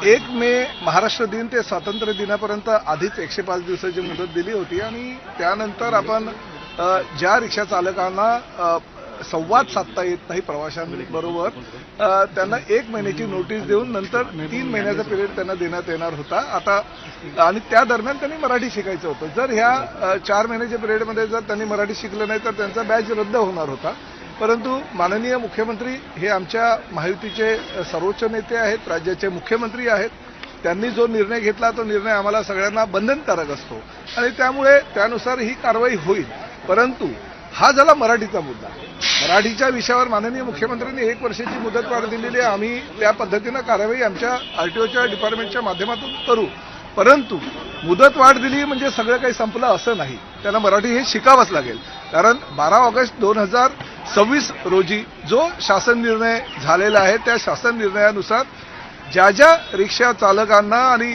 1 मे महाराष्ट्र दिन ते स्वातंत्र्य दिनापर्यंत आधीच 105 दिवसाची मुदत दिली होती आणि त्यानंतर आपण ज्या रिक्षा चालकांना संवाद साधता येत नाही प्रवाशांबरोबर त्यांना 1 महिन्याची नोटीस देऊन नंतर 3 महिन्याचा पिरियड त्यांना देण्यात येणार होता आता आणि त्या दरम्यान त्यांनी मराठी शिकायचं होतं. जर ह्या 4 महिन्याच्या पिरियडमध्ये जर त्यांनी मराठी शिकलं नाही तर त्यांचा बॅच रद्द होणार होता. परंतु माननीय मुख्यमंत्री हे आमच्या महायुतीचे सर्वोच्च नेते आहेत, राज्याचे मुख्यमंत्री आहेत. त्यांनी जो निर्णय घेतला तो निर्णय आम्हाला सगळ्यांना बंधनकारक असतो आणि त्यामुळे त्यानुसार ही कारवाई होईल. परंतु हा झाला मराठीचा मुद्दा. मराठीच्या विषयावर माननीय मुख्यमंत्र्यांनी 1 वर्षाची मुदतवाढ दिलेली आहे. आम्ही त्या पद्धतीनं कारवाई आमच्या आरटीओच्या डिपार्टमेंटच्या माध्यमातून करू. परंतु मुदतवाढ दिली म्हणजे सगळं काही संपलं असं नाही. त्यांना मराठी हे शिकावंच लागेल. कारण 12 ऑगस्ट 2026 रोजी जो शासन निर्णय झालेला आहे त्या शासन निर्णयानुसार ज्या ज्या रिक्षा चालकांना आणि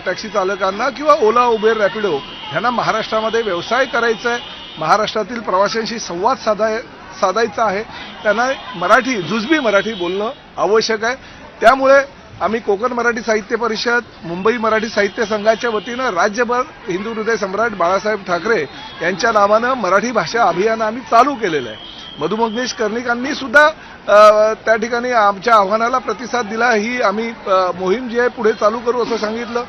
टॅक्सी चालकांना किंवा ओला उबेर रॅपिडो ह्यांना महाराष्ट्रामध्ये व्यवसाय करायचा आहे, महाराष्ट्रातील प्रवाशांशी संवाद साधायचा आहे, त्यांना मराठी जुजबी मराठी बोलणं आवश्यक आहे. त्यामुळे आम्ही कोकण मराठी साहित्य परिषद, मुंबई मराठी साहित्य संघाच्या वतीनं राज्यभर हिंदू हृदय सम्राट बाळासाहेब ठाकरे यांच्या नावानं मराठी भाषा अभियान आम्ही चालू केलेलं आहे. मधु मंगेश कर्णिकांनी सुद्धा त्या ठिकाणी आमच्या आव्हानाला प्रतिसाद दिला. ही आम्ही मोहीम जी आहे पुढे चालू करू असं सांगितलं.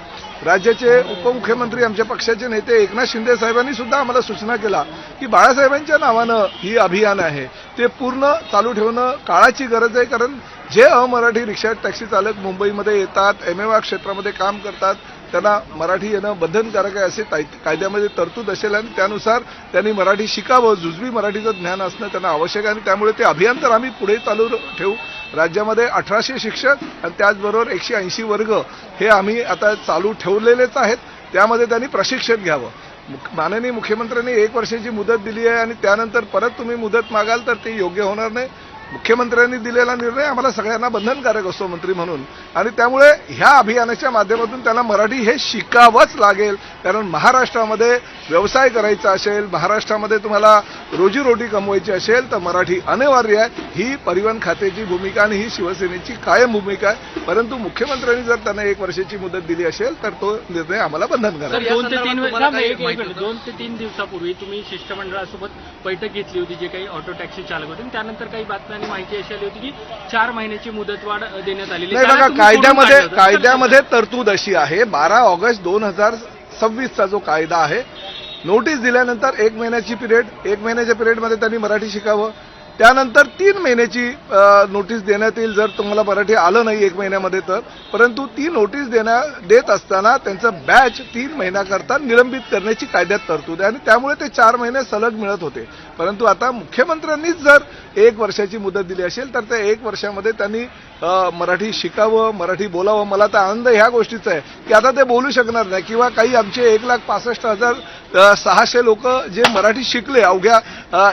राज्याचे उपमुख्यमंत्री आमच्या पक्षाचे नेते एकनाथ शिंदे साहेबांनी सुद्धा आम्हाला सूचना केला की बाळासाहेबांच्या नावानं ही अभियान आहे ते पूर्ण चालू ठेवणं काळाची गरज आहे. कारण जे अमराठी रिक्षा टॅक्सी चालक मुंबईमध्ये येतात, एमएवा क्षेत्रामध्ये काम करतात, त्यांना मराठी येणं बंधनकारक आहे असे कायद्यामध्ये तरतूद असेल आणि त्यानुसार त्यांनी मराठी शिकावं, जुजबी मराठीचं ज्ञान असणं त्यांना आवश्यक आहे. आणि त्यामुळे ते अभियान तर आम्ही पुढे चालू ठेवू. राज्यामध्ये 1800 शिक्षक आणि त्याचबरोबर 180 वर्ग हे आम्ही आता चालू ठेवलेलेच आहेत. त्यामध्ये त्यांनी प्रशिक्षण घ्यावं. माननीय मुख्यमंत्र्यांनी 1 वर्षाची मुदत दिली आहे आणि त्यानंतर परत तुम्ही मुदत मागाल तर ते योग्य होणार नाही. मुख्यमंत्र्यांनी दिलेला निर्णय आम्हाला सगळ्यांना बंधनकारक असतो मंत्री म्हणून आणि त्यामुळे ह्या अभियानाच्या माध्यमातून त्यांना मराठी हे शिकावंच लागेल. कारण महाराष्ट्रामध्ये व्यवसाय करायचा असेल, महाराष्ट्रामध्ये तुम्हाला रोजीरोटी कमवायची असेल तर मराठी अनिवार्य आहे. ही परिवहन खात्याची भूमिका आणि ही शिवसेनेची कायम भूमिका आहे. परंतु मुख्यमंत्र्यांनी जर त्यांना 1 वर्षाची मुदत दिली असेल तर तो निर्णय आम्हाला बंधनकारक आहे. 2 ते 3 दिवसापूर्वी तुम्ही शिष्टमंडळासोबत बैठक घेतली होती, जे काही ऑटो टॅक्सी चालक होते. त्यानंतर काही बातम्या माहिती अशी आली होती की 4 महिन्याची मुदतवाढ देण्यात आलेली नाही. बघा, कायद्यामध्ये तरतूद अशी आहे, 12 ऑगस्ट 2026चा जो कायदा आहे, नोटीस दिल्यानंतर 1 महिन्याची पिरियड, 1 महिन्याच्या पिरियडमध्ये त्यांनी मराठी शिकावं. त्यानंतर 3 महिन्याची नोटीस देण्यात येईल जर तुम्हाला मराठी आलं नाही 1 महिन्यामध्ये तर. परंतु ती नोटीस देत असताना त्यांचं बॅच 3 महिन्याकरता निलंबित करण्याची कायद्यात तरतूद आहे आणि त्यामुळे ते 4 महिने सलग मिळत होते. परंतु आता मुख्यमंत्र्यांनीच जर 1 वर्षाची मुदत दिली असेल तर त्या 1 वर्षामध्ये त्यांनी मराठी शिकावं, मराठी बोलावं. मला तर आनंद ह्या गोष्टीचा आहे की आता ते बोलू शकणार नाही किंवा काही आमचे 1,65,600 लोक जे मराठी शिकले अवघ्या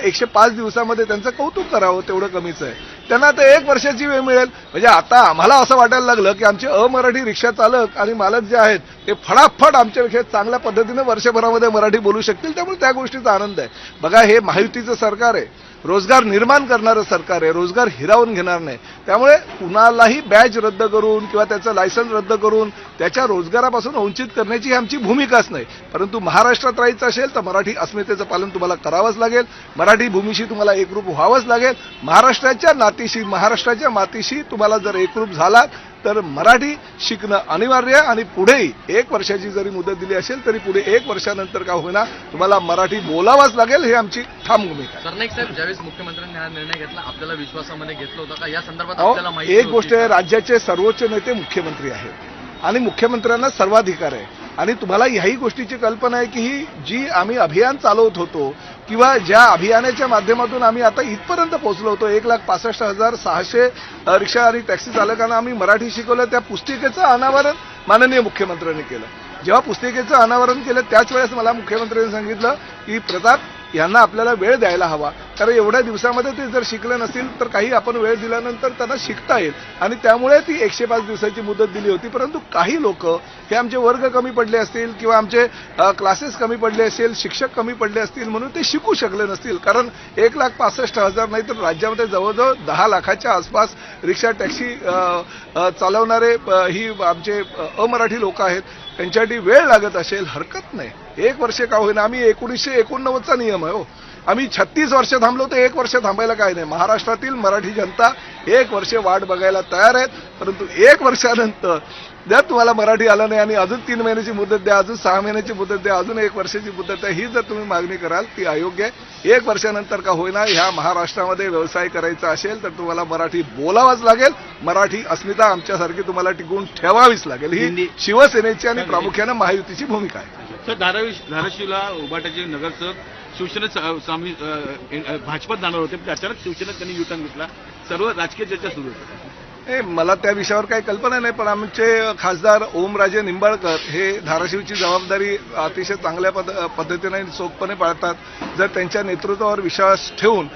105 दिवसामध्ये त्यांचं कौतुक करावं तेवढं कमीच आहे. त्यांना आता 1 वर्षाची वेळ मिळेल. म्हणजे आता आम्हाला असं वाटायला लागलं की आमचे अमराठी रिक्षा चालक आणि मालक जे आहेत ते फटाफट आमच्यापेक्षा चांगल्या पद्धतीनं वर्षभरामध्ये मराठी बोलू शकतील. त्यामुळे त्या गोष्टीचा आनंद आहे. बघा, हे महायुतीचं सरकार आहे, रोजगार निर्माण करणारं सरकार आहे, रोजगार हिरावून घेणार नाही. त्यामुळे कुणालाही बॅच रद्द करून किंवा त्याचं लायसन्स रद्द करून त्याच्या रोजगारापासून वंचित करण्याची ही आमची भूमिकाच नाही. परंतु महाराष्ट्रात राहायचं असेल तर मराठी अस्मितेचं पालन तुम्हाला करावंच लागेल. मराठी भूमीशी तुम्हाला एकरूप व्हावंच लागेल. महाराष्ट्राच्या मातीशी तुम्हाला जर एकरूप झालात तर मराठी शिकणं अनिवार्य आहे. आणि पुढेही 1 वर्षाची जरी मुदत दिली असेल तरी पुढे 1 वर्षानंतर का होईना तुम्हाला मराठी बोलावंच लागेल. ही आमची ठाम भूमिका आहे. सरनाईक साहेब, ज्यावेळेस मुख्यमंत्र्यांनी हा निर्णय घेतला आपल्याला विश्वासामध्ये घेतलं होतं का? या संदर्भात आपल्याला माहिती? एक गोष्ट आहे, राज्याचे सर्वोच्च नेते मुख्यमंत्री आहेत आणि मुख्यमंत्र्यांना सर्वाधिकार आहे. आणि तुम्हाला ह्याही गोष्टीची कल्पना आहे की ही जी आम्ही अभियान चालवत होतो किंवा ज्या अभियानाच्या माध्यमातून आम्ही आता इथपर्यंत पोहोचलो होतो, 1,65,600 रिक्षा आणि टॅक्सी चालकांना आम्ही मराठी शिकवलं, त्या पुस्तिकेचं अनावरण माननीय मुख्यमंत्र्यांनी केलं. जेव्हा पुस्तिकेचं अनावरण केलं त्याच वेळेस मला मुख्यमंत्र्यांनी सांगितलं की प्रताप यांना आपल्याला वेळ द्यायला हवा. कारण एवढ्या दिवसामध्ये ते जर शिकले नसतील तर काही आपण वेळ दिल्यानंतर त्यांना शिकता येईल आणि त्यामुळे ती 105 दिवसाची मुदत दिली होती. परंतु काही लोक हे आमचे वर्ग कमी पडले असतील किंवा आमचे क्लासेस कमी पडले असतील, शिक्षक कमी पडले असतील म्हणून ते शिकू शकले नसतील. कारण 1,65,000 नाही तर राज्यामध्ये जवळजवळ 10 लाखाच्या आसपास रिक्षा टॅक्सी चालवणारे ही आमचे अमराठी लोक आहेत. त्यांच्यासाठी वेळ लागत असेल हरकत नाही, 1 वर्ष का होईना. आम्ही 1989चा नियम आहे हो. आम्ही 36 वर्ष थांबलो तर 1 वर्ष थांबायला काय नाही. महाराष्ट्रातील मराठी जनता 1 वर्ष वाट बघायला तयार आहेत. परंतु 1 वर्षानंतर जर तुम्हाला मराठी आलं नाही आणि अजून 3 महिन्याची मुदत द्या, अजून 6 महिन्याची मुदत द्या, अजून 1 वर्षाची मुदत द्या, ही जर तुम्ही मागणी कराल ती अयोग्य आहे. 1 वर्षानंतर का होईना ह्या महाराष्ट्रामध्ये व्यवसाय करायचा असेल तर तुम्हाला मराठी बोलावंच लागेल. मराठी अस्मिता आमच्यासारखी तुम्हाला टिकवून ठेवावीच लागेल. ही शिवसेनेची आणि प्रामुख्याने महायुतीची भूमिका आहे. तर धाराशिवला उभाटाचे नगरसेवक शिवसेनेत भाजपात जाणार होते, पण अचानक शिवसेनेत त्यांनी युटर्न घेतला. सर्व राजकीय चर्चा सुरू होती. मला त्या विषयावर काही कल्पना नाही, पण आमचे खासदार ओमराजे निंबाळकर हे धाराशिवची जबाबदारी अतिशय चांगल्या पद्धतीने आणि चोखपणे पाळतात. जर त्यांच्या नेतृत्वावर विश्वास ठेवून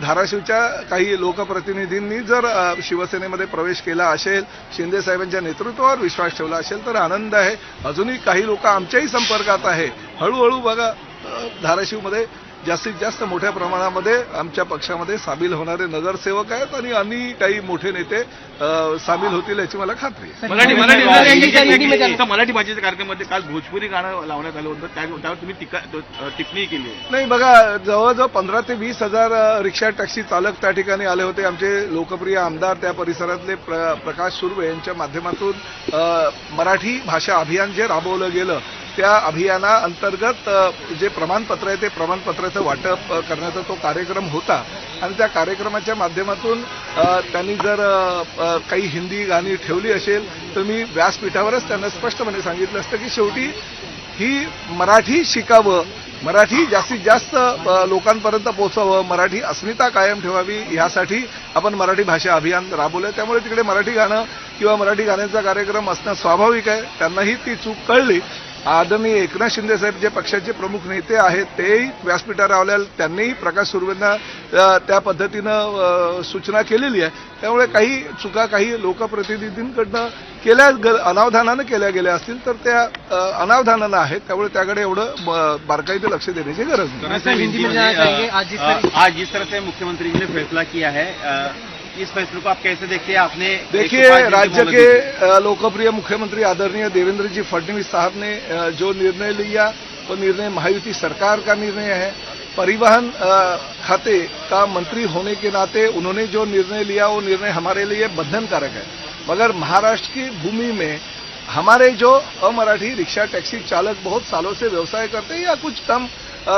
धाराशिवच्या काही लोकप्रतिनिधींनी जर शिवसेनेमध्ये प्रवेश केला असेल, शिंदे साहेबांच्या नेतृत्वावर विश्वास ठेवला असेल तर आनंद आहे. अजूनही काही लोक आमच्याही संपर्कात आहे. हळूहळू बघा धाराशिवमध्ये जास्तीत जास्त मोठ्या प्रमाणामध्ये आमच्या पक्षामध्ये सामील होणारे नगरसेवक आहेत आणि अन्य काही मोठे नेते सामील होतील याची मला खात्री आहे. मराठी भाषेच्या कार्यक्रमामध्ये काल भोजपुरी गाणं लावण्यात आलं होतं, त्यावर तुम्ही टिप्पणी केली नाही. बघा जवळजवळ 15,000 ते 20,000 रिक्षा टॅक्सी चालक त्या ठिकाणी आले होते. आमचे लोकप्रिय आमदार त्या परिसरातले प्रकाश सुर्वे यांच्या माध्यमातून मराठी भाषा अभियान जे राबवलं गेलं त्या अभियानाअंतर्गत जे प्रमाणपत्र आहे ते प्रमाणपत्राचं वाटप करण्याचा तो कार्यक्रम होता आणि त्या कार्यक्रमाच्या माध्यमातून त्यांनी जर काही हिंदी गाणी ठेवली असेल तर मी व्यासपीठावरच त्यांना स्पष्टपणे सांगितलं असतं की शेवटी ही मराठी शिकावं, मराठी जास्तीत जास्त लोकांपर्यंत पोहोचावं, मराठी अस्मिता कायम ठेवावी यासाठी आपण मराठी भाषा अभियान राबवलं. त्यामुळे तिकडे मराठी गाणं किंवा मराठी गाण्यांचा कार्यक्रम असणं स्वाभाविक आहे. त्यांनाही ती चूक कळली. आदरणीय एकनाथ शिंदे साहेब जे पक्षाचे प्रमुख नेते आहेत तेही व्यासपीठावर आल्यावर त्यांनीही प्रकाश सुर्वेंना त्या पद्धतीनं सूचना केलेली आहे. त्यामुळे काही चुका काही लोकप्रतिनिधींकडनं अनावधानानं केल्या गेल्या असतील तर त्या अनावधानानं आहेत. त्यामुळे त्याकडे एवढं बारकाईने लक्ष देण्याची गरज नाही. आज जिस तरह से मुख्यमंत्री जी ने फैसला किया है, इस फैसले को आप कैसे देखते हैं? आपने देखिए राज्य के लोकप्रिय मुख्यमंत्री आदरणीय देवेंद्र जी फडणवीस साहब ने जो निर्णय लिया वो निर्णय महायुति सरकार का निर्णय है. परिवहन खाते का मंत्री होने के नाते उन्होंने जो निर्णय लिया वो निर्णय हमारे लिए बंधनकारक है. मगर महाराष्ट्र की भूमि में हमारे जो अमराठी रिक्शा टैक्सी चालक बहुत सालों से व्यवसाय करते हैं या कुछ कम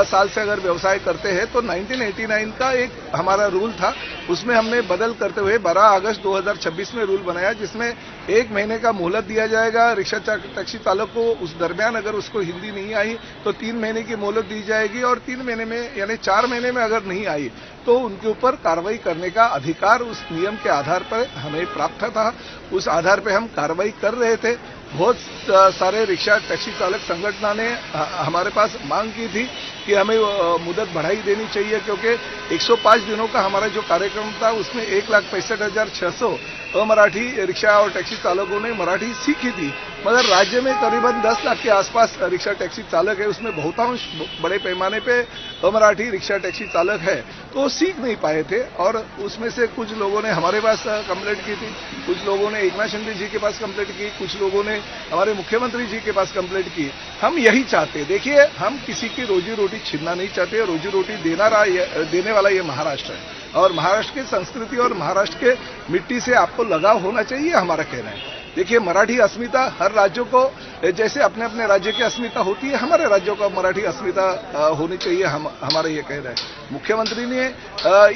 साल से अगर व्यवसाय करते हैं तो 1989 का एक हमारा रूल था, उसमें हमने बदल करते हुए 12 अगस्त 2026 में रूल बनाया जिसमें 1 महीने का मोहलत दिया जाएगा. रिक्शा टैक्सी चालक को उस दरमियान अगर उसको हिंदी नहीं आई तो 3 महीने की मोहलत दी जाएगी और 3 महीने में यानी 4 महीने में अगर नहीं आई तो उनके ऊपर कार्रवाई करने का अधिकार उस नियम के आधार पर हमें प्राप्त था. उस आधार पर हम कार्रवाई कर रहे थे. बहुत सारे रिक्शा टैक्सी चालक संगठन ने हमारे पास मांग की थी कि हमें मुदत बढ़ाई देनी चाहिए क्योंकि 105 दिनों का हमारा जो कार्यक्रम था उसमें 1,65,600 अमराठी रिक्शा और टैक्सी चालकों ने मराठी सीखी थी. मगर राज्य में करीबन 10 लाख के आसपास रिक्शा टैक्सी चालक है, उसमें बहुतांश बड़े पैमाने पे अमराठी रिक्शा टैक्सी चालक है तो सीख नहीं पाए थे. और उसमें से कुछ लोगों ने हमारे पास कंप्लेंट की थी, कुछ लोगों ने एकनाथ शिंदे जी के पास कंप्लेंट की, कुछ लोगों ने हमारे मुख्यमंत्री जी के पास कंप्लेंट की. हम यही चाहते, देखिए हम किसी की रोजी रोटी छीनना नहीं चाहते. रोजी रोटी देने वाला ये महाराष्ट्र है और महाराष्ट्र की संस्कृति और महाराष्ट्र के मिट्टी से आपको लगाव होना चाहिए, हमारा कहना है. देखिए मराठी अस्मिता हर राज्यों को जैसे अपने अपने राज्य की अस्मिता होती है, हमारे राज्यों का मराठी अस्मिता होनी चाहिए, हमारा ये कहना है. मुख्यमंत्री ने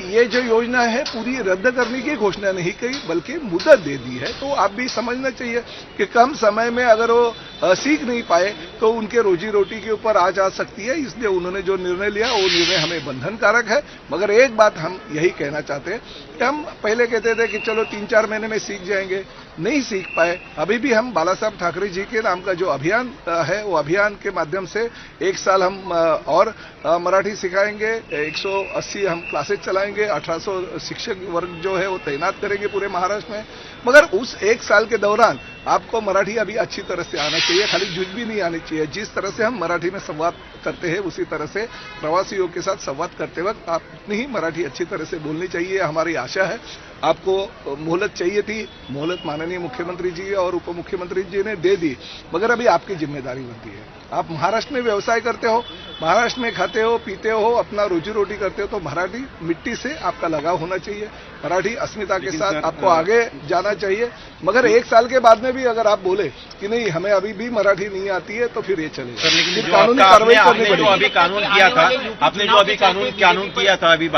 ये जो योजना है पूरी रद्द करने की घोषणा नहीं की बल्कि मुदत दे दी है. तो आप भी समझना चाहिए कि कम समय में अगर वो सीख नहीं पाए तो उनके रोजी रोटी के ऊपर आ जा सकती है. इसलिए उन्होंने जो निर्णय लिया वो निर्णय हमें बंधनकारक है. मगर एक बात हम यही कहना चाहते हैं कि हम पहले कहते थे कि चलो 3-4 महीने में सीख जाएंगे, नहीं सीख पाए. अभी भी हम बाला साहब ठाकरे जी के नाम का जो अभियान है वो अभियान के माध्यम से 1 साल हम और मराठी सिखाएंगे, 180 हम क्लासेस चलाएंगे, 1800 शिक्षक वर्ग जो है वो तैनात करेंगे पूरे महाराष्ट्र में। मगर उस 1 साल के दौरान आपको मराठी अभी अच्छी तरह से आना चाहिए, खाली जुज भी नहीं आनी चाहिए। जिस तरह से हम मराठी में संवाद करते हैं उसी तरह से प्रवासियों के साथ संवाद करते वक्त आप उतनी ही मराठी अच्छी तरह से बोलनी चाहिए, हमारी आशा है। आपको मोहलत चाहिए थी, मोहलत माननीय मुख्यमंत्री जी और उप मुख्यमंत्री जी ने दे दी, मगर अभी आपकी जिम्मेदारी बनती है। आप महाराष्ट्र में व्यवसाय करते हो, महाराष्ट्र में खाते हो पीते हो, अपना रोजी रोटी करते हो, तो मराठी मिट्टी से आपका लगाव होना चाहिए, मराठी अस्मिता के साथ आपको आगे जाना चाहिए। मगर 1 साल के बाद में भी अगर आप बोले कि नहीं हमें अभी भी मराठी नहीं आती है तो फिर ये चलेगा। सर, लेकिन फिर जो कानूनी आपका कार्रवाई करनी आपने जो पड़ेगी। अभी कानून किया था, आपने जो अभी कानून किया था अभी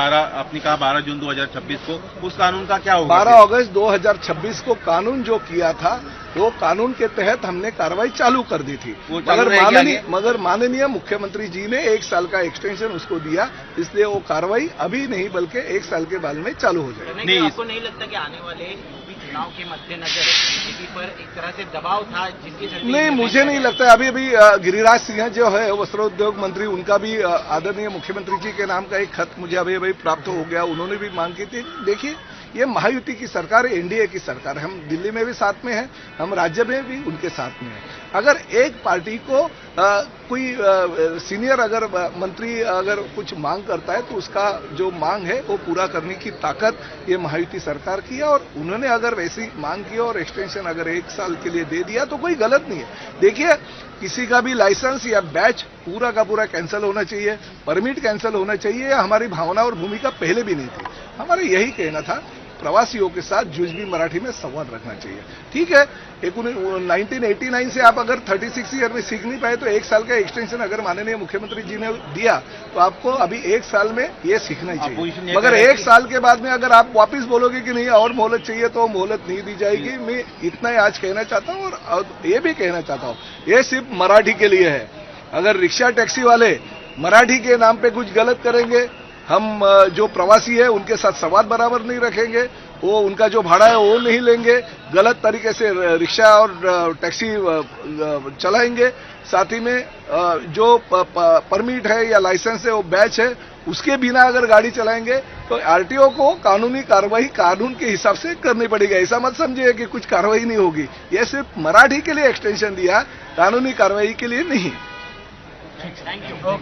12 जून 2026 को, उस कानून का क्या होगा? 12 अगस्त 2026 को कानून जो किया था वो कानून के तहत हमने कार्रवाई चालू कर दी थी, वो चालू रहेगी आगे? मगर माननीय मुख्यमंत्री जी ने 1 साल का एक्सटेंशन उसको दिया, इसलिए वो कार्रवाई अभी नहीं बल्कि 1 साल के बाद में चालू हो जाएगी। नहीं, आपको नहीं लगता कि आने वाले यूपी चुनाव के मद्देनजर बीजेपी पर एक तरह से दबाव था जिसके चलते? नहीं, मुझे नहीं लगता। अभी गिरिराज सिंह जो है वस्त्रोद्योग मंत्री, उनका भी आदरणीय मुख्यमंत्री जी के नाम का एक खत मुझे अभी प्राप्त हो गया, उन्होंने भी मांग की थी। देखिए ये महायुति की सरकार है, एनडीए की सरकार है, हम दिल्ली में भी साथ में हैं, हम राज्य में भी उनके साथ में हैं। अगर एक पार्टी को कोई सीनियर अगर मंत्री अगर कुछ मांग करता है तो उसका जो मांग है वो पूरा करने की ताकत ये महायुति सरकार की है, और उन्होंने अगर वैसी मांग की और एक्सटेंशन अगर 1 साल के लिए दे दिया तो कोई गलत नहीं है। देखिए किसी का भी लाइसेंस या बैच पूरा का पूरा कैंसिल होना चाहिए, परमिट कैंसिल होना चाहिए, हमारी भावना और भूमिका पहले भी नहीं थी। हमारा यही कहना था प्रवासियों के साथ जुजबी मराठी में संवाद रखना चाहिए। ठीक है, 1989 से आप अगर 36 ईयर में सीख नहीं पाए तो 1 साल का एक्सटेंशन अगर माननीय मुख्यमंत्री जी ने दिया तो आपको अभी 1 साल में ये सीखना ही चाहिए। मगर 1 साल के बाद में अगर आप वापस बोलोगे कि नहीं और मोहलत चाहिए तो मोहलत नहीं दी जाएगी। मैं इतना ही आज कहना चाहता हूं और ये भी कहना चाहता हूं, ये सिर्फ मराठी के लिए है। अगर रिक्शा टैक्सी वाले मराठी के नाम पे कुछ गलत करेंगे, हम जो प्रवासी है उनके साथ संवाद बराबर नहीं रखेंगे, वो उनका जो भाड़ा है वो नहीं लेंगे, गलत तरीके से रिक्शा और टैक्सी चलाएंगे, साथ ही में जो परमिट है या लाइसेंस है वो बैच है उसके बिना अगर गाड़ी चलाएंगे तो आरटीओ को कानूनी कार्रवाई कानून के हिसाब से करनी पड़ेगी। ऐसा मत समझिए कि कुछ कार्रवाई नहीं होगी, ये सिर्फ मराठी के लिए एक्सटेंशन दिया, कानूनी कार्रवाई के लिए नहीं। Thank you.